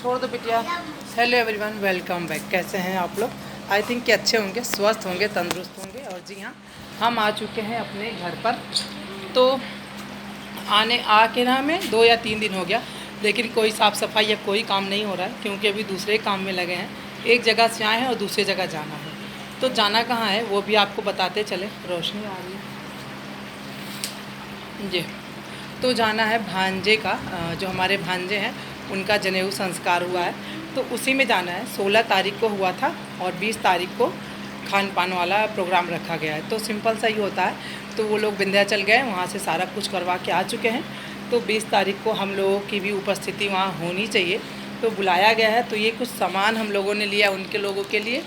छोड़ दो बिटिया। Hello everyone, welcome back. कैसे हैं आप लोग? आई थिंक कि अच्छे होंगे, स्वस्थ होंगे, तंदुरुस्त होंगे। और जी हाँ, हम आ चुके हैं अपने घर पर। तो आके ना हमें 2 या 3 दिन हो गया, लेकिन कोई साफ़ सफाई या कोई काम नहीं हो रहा है, क्योंकि अभी दूसरे काम में लगे हैं। एक जगह से आए हैं और दूसरी जगह जाना है। तो जाना कहाँ है वो भी आपको बताते चले। रोशनी आ रही है जी। तो जाना है भांजे का, जो हमारे भांजे हैं उनका जनेऊ संस्कार हुआ है, तो उसी में जाना है। 16 तारीख को हुआ था और 20 तारीख को खान पान वाला प्रोग्राम रखा गया है। तो सिंपल सा ही होता है। तो वो लोग विंध्याचल गए, वहाँ से सारा कुछ करवा के आ चुके हैं। तो 20 तारीख को हम लोगों की भी उपस्थिति वहाँ होनी चाहिए, तो बुलाया गया है। तो ये कुछ सामान हम लोगों ने लिया उनके लोगों के लिए।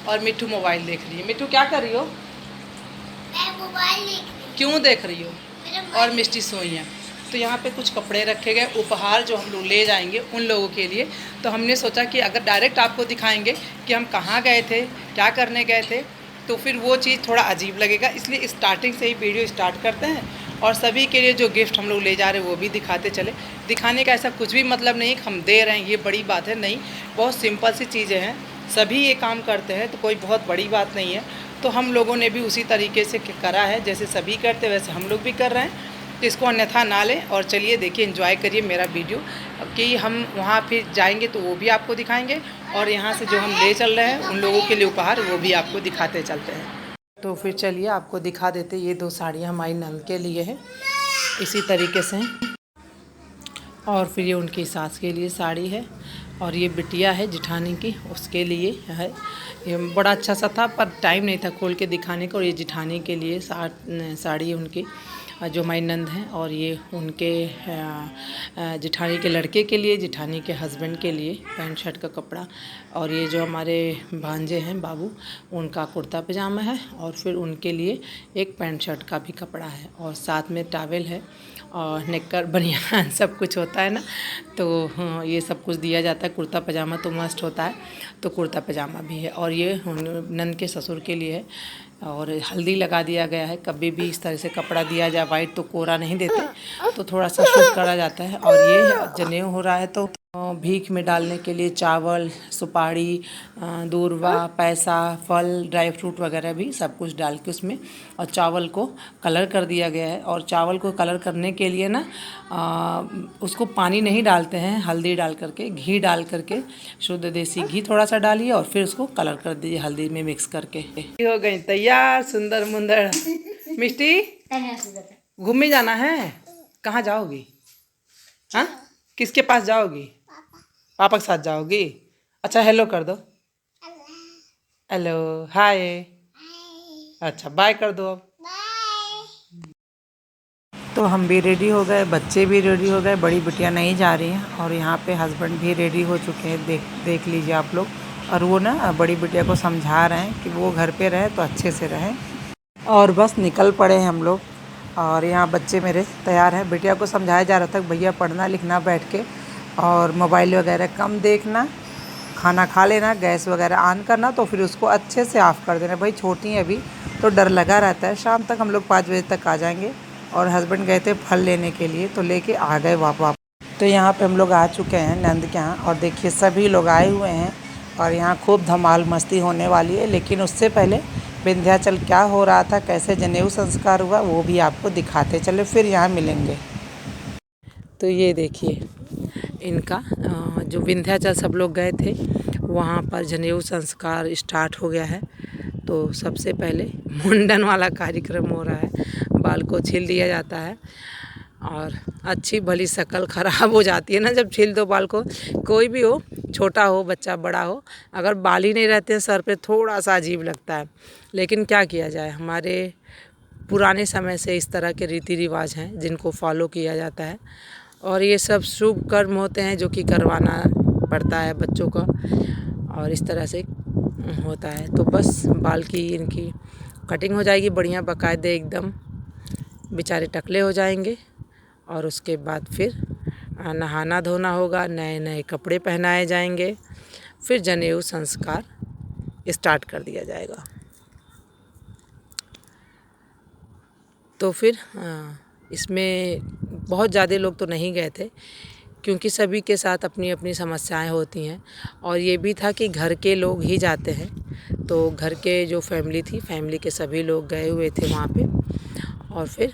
और मिट्ठू मोबाइल देख रही है। मिट्ठू क्या कर रही हो? मैं मोबाइल देख रही हूँ। क्यों देख रही हो? और मिष्टी सोई है। तो यहाँ पे कुछ कपड़े रखे गए, उपहार जो हम लोग ले जाएंगे उन लोगों के लिए। तो हमने सोचा कि अगर डायरेक्ट आपको दिखाएंगे कि हम कहाँ गए थे, क्या करने गए थे, तो फिर वो चीज़ थोड़ा अजीब लगेगा। इसलिए स्टार्टिंग से ही वीडियो स्टार्ट करते हैं और सभी के लिए जो गिफ्ट हम लोग ले जा रहे हैं वो भी दिखाते चले। दिखाने का ऐसा कुछ भी मतलब नहीं कि हम दे रहे हैं ये बड़ी बात है, नहीं। बहुत सिंपल सी चीज़ें हैं, सभी ये काम करते हैं, तो कोई बहुत बड़ी बात नहीं है। तो हम लोगों ने भी उसी तरीके से करा है, जैसे सभी करते वैसे हम लोग भी कर रहे हैं। तो इसको अन्यथा ना लें और चलिए देखिए, एंजॉय करिए मेरा वीडियो कि हम वहाँ फिर जाएंगे तो वो भी आपको दिखाएंगे, और यहाँ से जो हम ले चल रहे हैं उन लोगों के लिए उपहार वो भी आपको दिखाते चलते हैं। तो फिर चलिए आपको दिखा देते। ये 2 साड़ियाँ हमारी नंद के लिए है, इसी तरीके से। और फिर ये उनकी सास के लिए साड़ी है, और ये बिटिया है जिठानी की, उसके लिए है। ये बड़ा अच्छा सा था पर टाइम नहीं था खोल के दिखाने का। और ये जिठानी के लिए साड़ी उनकी, जो हमारी नंद हैं। और ये उनके जिठानी के लड़के के लिए, जिठानी के हस्बैंड के लिए पैंट शर्ट का कपड़ा। और ये जो हमारे भांजे हैं बाबू, उनका कुर्ता पजामा है। और फिर उनके लिए एक पैंट शर्ट का भी कपड़ा है, और साथ में टॉवेल है और नेकर बनियान सब कुछ होता है ना। तो हाँ, ये सब कुछ दिया जाता है। कुर्ता पजामा तो मस्ट होता है, तो कुर्ता पजामा भी है। और ये नंद के ससुर के लिए है, और हल्दी लगा दिया गया है। कभी भी इस तरह से कपड़ा दिया जाए वाइट तो कोरा नहीं देते, तो थोड़ा सा शुभ करा जाता है। और ये जनेऊ हो रहा है तो भीख में डालने के लिए चावल, सुपारी, दूर्वा, पैसा, फल, ड्राई फ्रूट वगैरह भी सब कुछ डाल के उसमें, और चावल को कलर कर दिया गया है। और चावल को कलर करने के लिए ना उसको पानी नहीं डालते हैं, हल्दी डाल करके, घी डाल करके, शुद्ध देसी घी थोड़ा सा डालिए और फिर उसको कलर कर दीजिए हल्दी में मिक्स करके। हो गई तैयार, सुंदर मुंदर। मिष्टी, घूमने जाना है? कहाँ जाओगी? हाँ, किसके पास जाओगी? पापा के साथ जाओगी? अच्छा, हेलो कर दो। हेलो, हाय। अच्छा, बाय कर दो अब। तो हम भी रेडी हो गए, बच्चे भी रेडी हो गए, बड़ी बिटिया नहीं जा रही हैं। और यहाँ पे हस्बैंड भी रेडी हो चुके हैं, देख लीजिए आप लोग। और वो ना बड़ी बिटिया को समझा रहे हैं कि वो घर पे रहे तो अच्छे से रहें। और बस निकल पड़े हैं हम लोग। और यहाँ बच्चे मेरे तैयार हैं। बिटिया को समझाया जा रहा था भैया पढ़ना लिखना बैठ के, और मोबाइल वगैरह कम देखना, खाना खा लेना, गैस वगैरह ऑन करना, तो फिर उसको अच्छे से ऑफ़ कर देना। भाई छोटी है अभी तो डर लगा रहता है। शाम तक हम लोग 5 बजे तक आ जाएंगे। और हस्बैंड गए थे फल लेने के लिए, तो लेके आ गए वापस। तो यहाँ पे हम लोग आ चुके हैं नंद के यहाँ, और देखिए सभी लोग आए हुए हैं। और यहाँ खूब धमाल मस्ती होने वाली है। लेकिन उससे पहले विंध्याचल क्या हो रहा था, कैसे जनेऊ संस्कार हुआ, वो भी आपको दिखाते चले, फिर यहाँ मिलेंगे। तो ये देखिए इनका जो विंध्याचल सब लोग गए थे, वहाँ पर जनेऊ संस्कार स्टार्ट हो गया है। तो सबसे पहले मुंडन वाला कार्यक्रम हो रहा है, बाल को छील दिया जाता है। और अच्छी भली शक्ल ख़राब हो जाती है ना जब छील दो बाल को। कोई भी हो, छोटा हो बच्चा, बड़ा हो, अगर बाल ही नहीं रहते हैं सर पे, थोड़ा सा अजीब लगता है। लेकिन क्या किया जाए, हमारे पुराने समय से इस तरह के रीति रिवाज हैं जिनको फॉलो किया जाता है। और ये सब शुभ कर्म होते हैं जो कि करवाना पड़ता है बच्चों का, और इस तरह से होता है। तो बस बाल की इनकी कटिंग हो जाएगी बढ़िया बाकायदे एकदम, बेचारे टकले हो जाएंगे। और उसके बाद फिर नहाना धोना होगा, नए नए कपड़े पहनाए जाएंगे, फिर जनेऊ संस्कार स्टार्ट कर दिया जाएगा। तो फिर इसमें बहुत ज़्यादा लोग तो नहीं गए थे, क्योंकि सभी के साथ अपनी अपनी समस्याएं होती हैं। और ये भी था कि घर के लोग ही जाते हैं, तो घर के जो फैमिली थी, फैमिली के सभी लोग गए हुए थे वहाँ पे। और फिर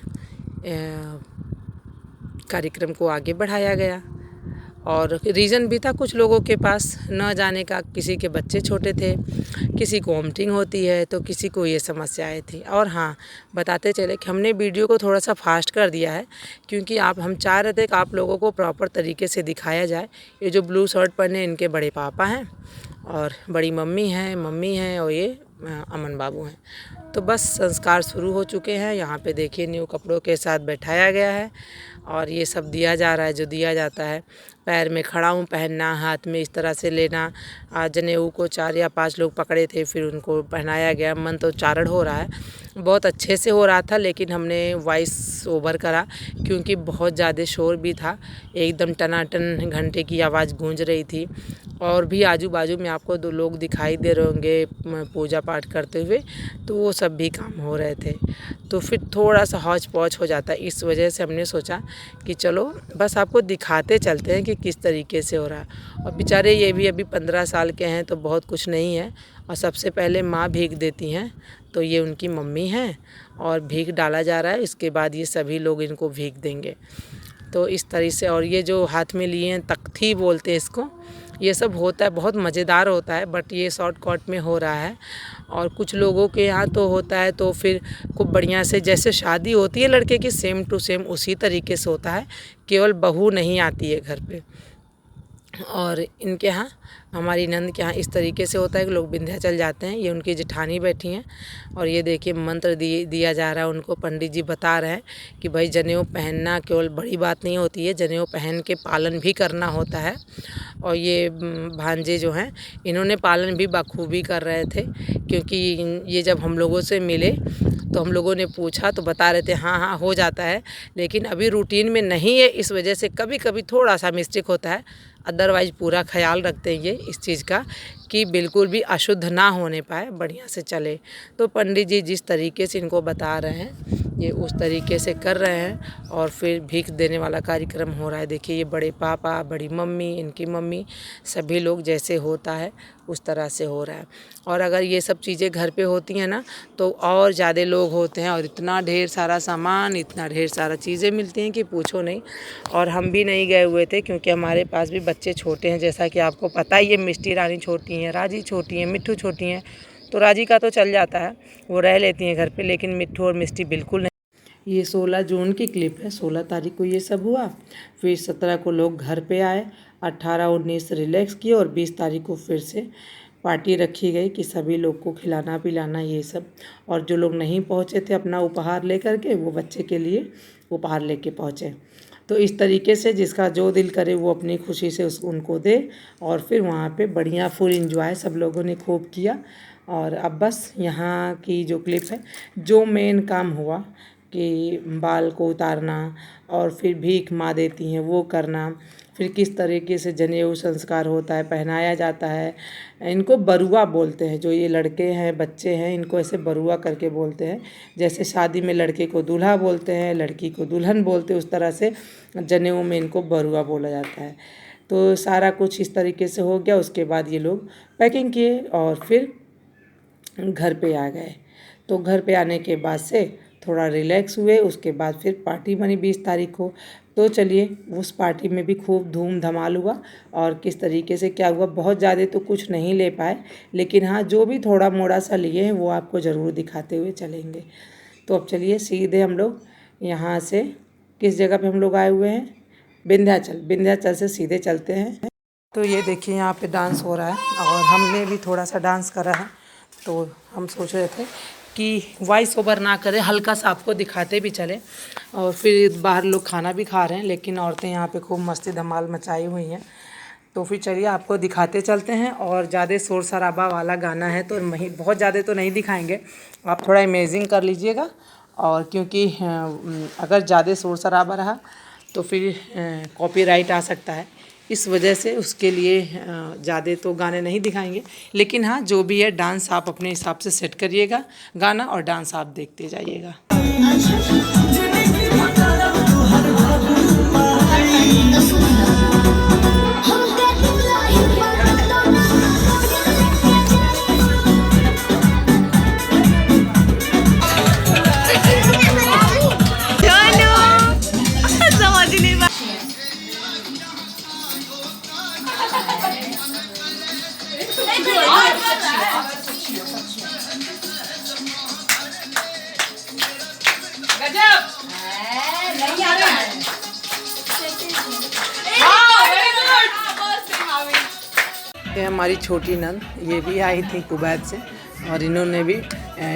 कार्यक्रम को आगे बढ़ाया गया। और रीज़न भी था कुछ लोगों के पास न जाने का, किसी के बच्चे छोटे थे, किसी को वॉमिटिंग होती है, तो किसी को ये समस्याएं थी। और हाँ, बताते चले कि हमने वीडियो को थोड़ा सा फास्ट कर दिया है, क्योंकि हम चाह रहे थे कि आप लोगों को प्रॉपर तरीके से दिखाया जाए। ये जो ब्लू शर्ट पहने इनके बड़े पापा हैं, और बड़ी मम्मी हैं, और ये अमन बाबू हैं। तो बस संस्कार शुरू हो चुके हैं। यहाँ पे देखिए न्यू कपड़ों के साथ बैठाया गया है, और ये सब दिया जा रहा है जो दिया जाता है। पैर में खड़ाऊँ पहनना, हाथ में इस तरह से लेना। जनेऊ को 4 या 5 लोग पकड़े थे, फिर उनको पहनाया गया। मंत्रोच्चारण हो रहा है, बहुत अच्छे से हो रहा था, लेकिन हमने वॉइस ओवर करा क्योंकि बहुत ज़्यादा शोर भी था। एकदम टनाटन घंटे की आवाज़ गूंज रही थी। और भी आजू बाजू में आपको 2 लोग दिखाई दे रहे होंगे पूजा पाठ करते हुए, तो वो सब भी काम हो रहे थे। तो फिर थोड़ा सा हौच पौच हो जाता है। इस वजह से हमने सोचा कि चलो बस आपको दिखाते चलते हैं कि किस तरीके से हो रहा है। और बेचारे ये भी अभी 15 साल के हैं, तो बहुत कुछ नहीं है। और सबसे पहले माँ भीख देती हैं, तो ये उनकी मम्मी हैं, और भीख डाला जा रहा है। इसके बाद ये सभी लोग इनको भीख देंगे। तो इस तरह से, और ये जो हाथ में लिए हैं तख्ती बोलते हैं इसको, ये सब होता है, बहुत मज़ेदार होता है, बट ये शॉर्टकट में हो रहा है। और कुछ लोगों के यहाँ तो होता है, तो फिर खूब बढ़िया से जैसे शादी होती है लड़के की, सेम टू सेम उसी तरीके से होता है, केवल बहू नहीं आती है घर पे। और इनके यहाँ, हमारी नंद के यहाँ इस तरीके से होता है कि लोग विंध्याचल जाते हैं। ये उनकी जेठानी बैठी हैं, और ये देखिए मंत्र दिया जा रहा है उनको। पंडित जी बता रहे हैं कि भाई जनेऊ पहनना केवल बड़ी बात नहीं होती है, जनेऊ पहन के पालन भी करना होता है। और ये भांजे जो हैं, इन्होंने पालन भी बखूबी कर रहे थे, क्योंकि ये जब हम लोगों से मिले तो हम लोगों ने पूछा तो बता रहे थे हाँ हो जाता है, लेकिन अभी रूटीन में नहीं है, इस वजह से कभी कभी थोड़ा सा मिस्टेक होता है। अदरवाइज़ पूरा ख्याल रखते हैं ये इस चीज़ का कि बिल्कुल भी अशुद्ध ना होने पाए, बढ़िया से चले। तो पंडित जी जिस तरीके से इनको बता रहे हैं, ये उस तरीके से कर रहे हैं। और फिर भीख देने वाला कार्यक्रम हो रहा है। देखिए ये बड़े पापा, बड़ी मम्मी, इनकी मम्मी, सभी लोग जैसे होता है उस तरह से हो रहा है। और अगर ये सब चीज़ें घर पे होती हैं ना, तो और ज़्यादा लोग होते हैं, और इतना ढेर सारा सामान, इतना ढेर सारा चीज़ें मिलती हैं कि पूछो नहीं। और हम भी नहीं गए हुए थे, क्योंकि हमारे पास भी बच्चे छोटे हैं। जैसा कि आपको पता ही है, मिष्टी रानी छोटी हैं, राजी छोटी हैं, मिट्ठू छोटी हैं। तो राजी का तो चल जाता है, वो रह लेती हैं घर पे, लेकिन मिट्ठू और मिष्टी बिल्कुल नहीं। ये 16 जून की क्लिप है। 16 तारीख को ये सब हुआ, फिर 17 को लोग घर पे आए, 18-19 रिलैक्स किए, और 20 तारीख को फिर से पार्टी रखी गई कि सभी लोग को खिलाना पिलाना ये सब। और जो लोग नहीं पहुँचे थे अपना उपहार लेकर के, वो बच्चे के लिए उपहार लेके पहुँचे। तो इस तरीके से जिसका जो दिल करे वो अपनी खुशी से उनको दे। और फिर वहाँ पे बढ़िया फुल एंजॉय सब लोगों ने खूब किया। और अब बस यहाँ की जो क्लिप है, जो मेन काम हुआ कि बाल को उतारना, और फिर भीख माँ देती हैं वो करना, फिर किस तरीके से जनेऊ संस्कार होता है, पहनाया जाता है। इनको बरुआ बोलते हैं, जो ये लड़के हैं, बच्चे हैं, इनको ऐसे बरुआ करके बोलते हैं। जैसे शादी में लड़के को दूल्हा बोलते हैं, लड़की को दुल्हन बोलते हैं, उस तरह से जनेऊ में इनको बरुआ बोला जाता है। तो सारा कुछ इस तरीके से हो गया। उसके बाद ये लोग पैकिंग किए और फिर घर पे आ गए। तो घर पे आने के बाद से थोड़ा रिलैक्स हुए। उसके बाद फिर पार्टी बनी 20 तारीख को। तो चलिए उस पार्टी में भी खूब धूम धमाल हुआ। और किस तरीके से क्या हुआ, बहुत ज़्यादा तो कुछ नहीं ले पाए, लेकिन हाँ जो भी थोड़ा मोड़ा सा लिए हैं वो आपको ज़रूर दिखाते हुए चलेंगे। तो अब चलिए सीधे हम लोग यहाँ से किस जगह पे हम लोग आए हुए हैं, विंध्याचल से सीधे चलते हैं। तो ये देखिए यहाँ पे डांस हो रहा है, और हमने भी थोड़ा सा डांस करा है। तो हम सोच रहे थे कि वॉइस ओवर ना करें, हल्का सा आपको दिखाते भी चले। और फिर बाहर लोग खाना भी खा रहे हैं, लेकिन औरतें यहाँ पे खूब मस्ती धमाल मचाई हुई हैं। तो फिर चलिए आपको दिखाते चलते हैं। और ज़्यादा शोर शराबा वाला गाना है तो वहीं बहुत ज़्यादा तो नहीं दिखाएंगे, आप थोड़ा इमेजिंग कर लीजिएगा। और क्योंकि अगर ज़्यादा शोर शराबा रहा तो फिर कॉपीराइट आ सकता है, इस वजह से उसके लिए ज़्यादा तो गाने नहीं दिखाएंगे। लेकिन हाँ जो भी है डांस आप अपने हिसाब से सेट करिएगा, गाना और डांस आप देखते जाइएगा। ये हमारी छोटी नंद, ये भी आई थी कुवैत से और इन्होंने भी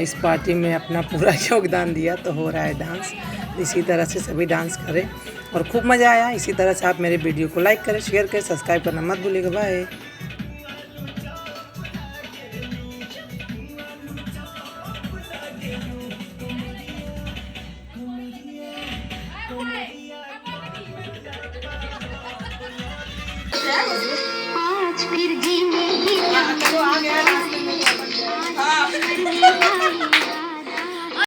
इस पार्टी में अपना पूरा योगदान दिया। तो हो रहा है डांस, इसी तरह से सभी डांस करें और खूब मज़ा आया। इसी तरह से आप मेरे वीडियो को लाइक करें, शेयर करें, सब्सक्राइब करना मत भूलिएगा। बाय। आज फिर जी